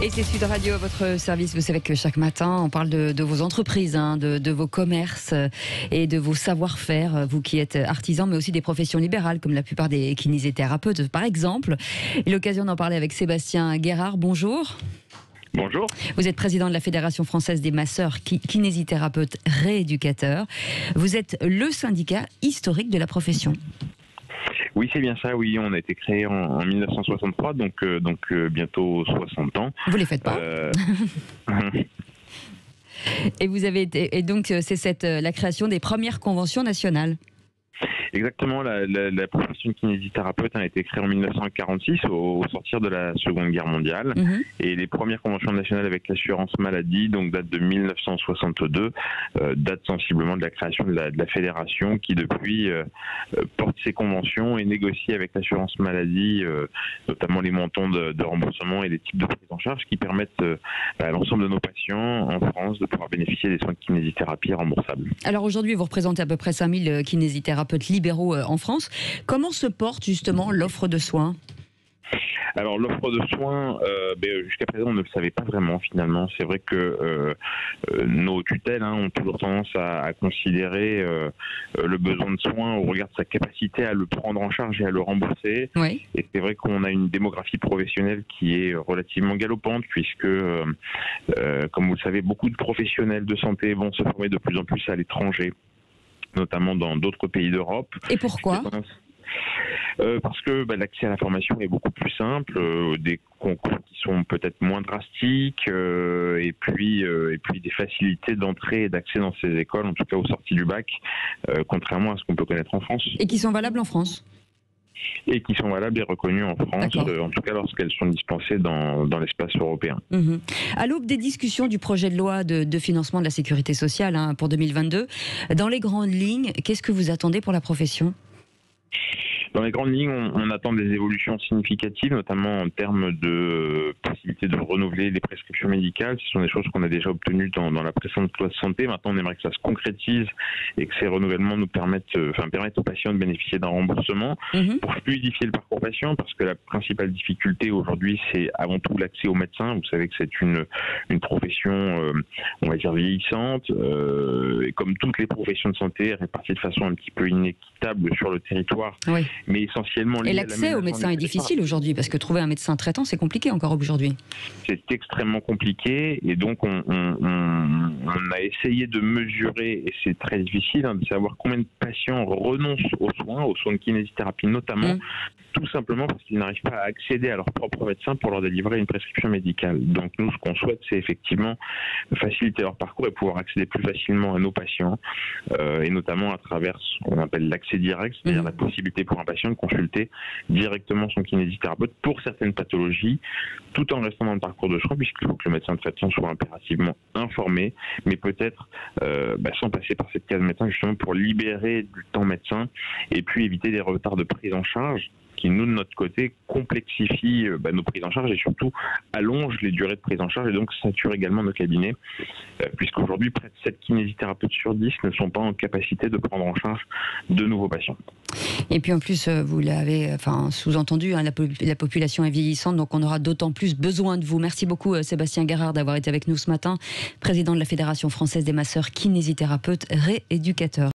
Et c'est Sud Radio à votre service. Vous savez que chaque matin, on parle de vos entreprises, de vos commerces et de vos savoir-faire. Vous qui êtes artisans, mais aussi des professions libérales, comme la plupart des kinésithérapeutes, par exemple. Et l'occasion d'en parler avec Sébastien Guérard. Bonjour. Bonjour. Vous êtes président de la Fédération française des masseurs, kinésithérapeutes, rééducateurs. Vous êtes le syndicat historique de la profession. Oui, c'est bien ça, oui. On a été créé en 1963, donc bientôt 60 ans. Vous les faites pas Et vous avez été, et donc c'est la création des premières conventions nationales. Exactement, la profession de kinésithérapeute a été créée en 1946 au sortir de la Seconde Guerre mondiale. Et les premières conventions nationales avec l'assurance maladie donc datent de 1962, date sensiblement de la création de la fédération qui depuis porte ses conventions et négocie avec l'assurance maladie notamment les montants de remboursement et les types de prise en charge qui permettent à l'ensemble de nos patients en France de pouvoir bénéficier des soins de kinésithérapie remboursables. Alors aujourd'hui, vous représentez à peu près 5000 kinésithérapeutes libéraux en France. Comment se porte justement l'offre de soins ? Alors l'offre de soins, jusqu'à présent on ne le savait pas vraiment finalement. C'est vrai que nos tutelles ont toujours tendance à considérer le besoin de soins au regard de sa capacité à le prendre en charge et à le rembourser. Oui. Et c'est vrai qu'on a une démographie professionnelle qui est relativement galopante puisque, comme vous le savez, beaucoup de professionnels de santé vont se former de plus en plus à l'étranger, notamment dans d'autres pays d'Europe. Et pourquoi ? Parce que l'accès à la formation est beaucoup plus simple, des concours qui sont peut-être moins drastiques, et puis des facilités d'entrée et d'accès dans ces écoles, en tout cas aux sorties du bac, contrairement à ce qu'on peut connaître en France. Et qui sont valables en France ? Et qui sont valables et reconnues en France, en tout cas lorsqu'elles sont dispensées dans l'espace européen. À l'aube des discussions du projet de loi de financement de la sécurité sociale pour 2022, dans les grandes lignes, qu'est-ce que vous attendez pour la profession ? Dans les grandes lignes, on attend des évolutions significatives, notamment en termes de possibilité de renouveler les prescriptions médicales. Ce sont des choses qu'on a déjà obtenues dans la précédente loi de santé. Maintenant, on aimerait que ça se concrétise et que ces renouvellements nous permettent aux patients de bénéficier d'un remboursement pour fluidifier le parcours patient, parce que la principale difficulté aujourd'hui, c'est avant tout l'accès aux médecins. Vous savez que c'est une profession, on va dire, vieillissante, et comme toutes les professions de santé, réparties de façon un petit peu inéquitable sur le territoire. Oui. Mais essentiellement. Et l'accès aux médecins est difficile aujourd'hui, parce que trouver un médecin traitant, c'est compliqué encore aujourd'hui. C'est extrêmement compliqué, et donc on a essayé de mesurer, et c'est très difficile, de savoir combien de patients renoncent aux soins de kinésithérapie notamment, tout simplement parce qu'ils n'arrivent pas à accéder à leur propre médecin pour leur délivrer une prescription médicale. Donc nous, ce qu'on souhaite, c'est effectivement faciliter leur parcours et pouvoir accéder plus facilement à nos patients, et notamment à travers ce qu'on appelle l'accès direct, c'est-à-dire la possibilité pour un patient de consulter directement son kinésithérapeute pour certaines pathologies, tout en restant dans le parcours de soins, puisqu'il faut que le médecin traitant soit impérativement informé, mais peut-être sans passer par cette case médecin, justement pour libérer du temps médecin et puis éviter des retards de prise en charge qui, nous, de notre côté, complexifient nos prises en charge et surtout allongent les durées de prise en charge et donc saturent également nos cabinets, puisqu'aujourd'hui, près de 7 kinésithérapeutes sur 10 ne sont pas en capacité de prendre en charge de nouveaux patients. Et puis en plus, vous l'avez sous-entendu, la population est vieillissante, donc on aura d'autant plus besoin de vous. Merci beaucoup Sébastien Guérard d'avoir été avec nous ce matin, président de la Fédération française des masseurs kinésithérapeutes rééducateurs.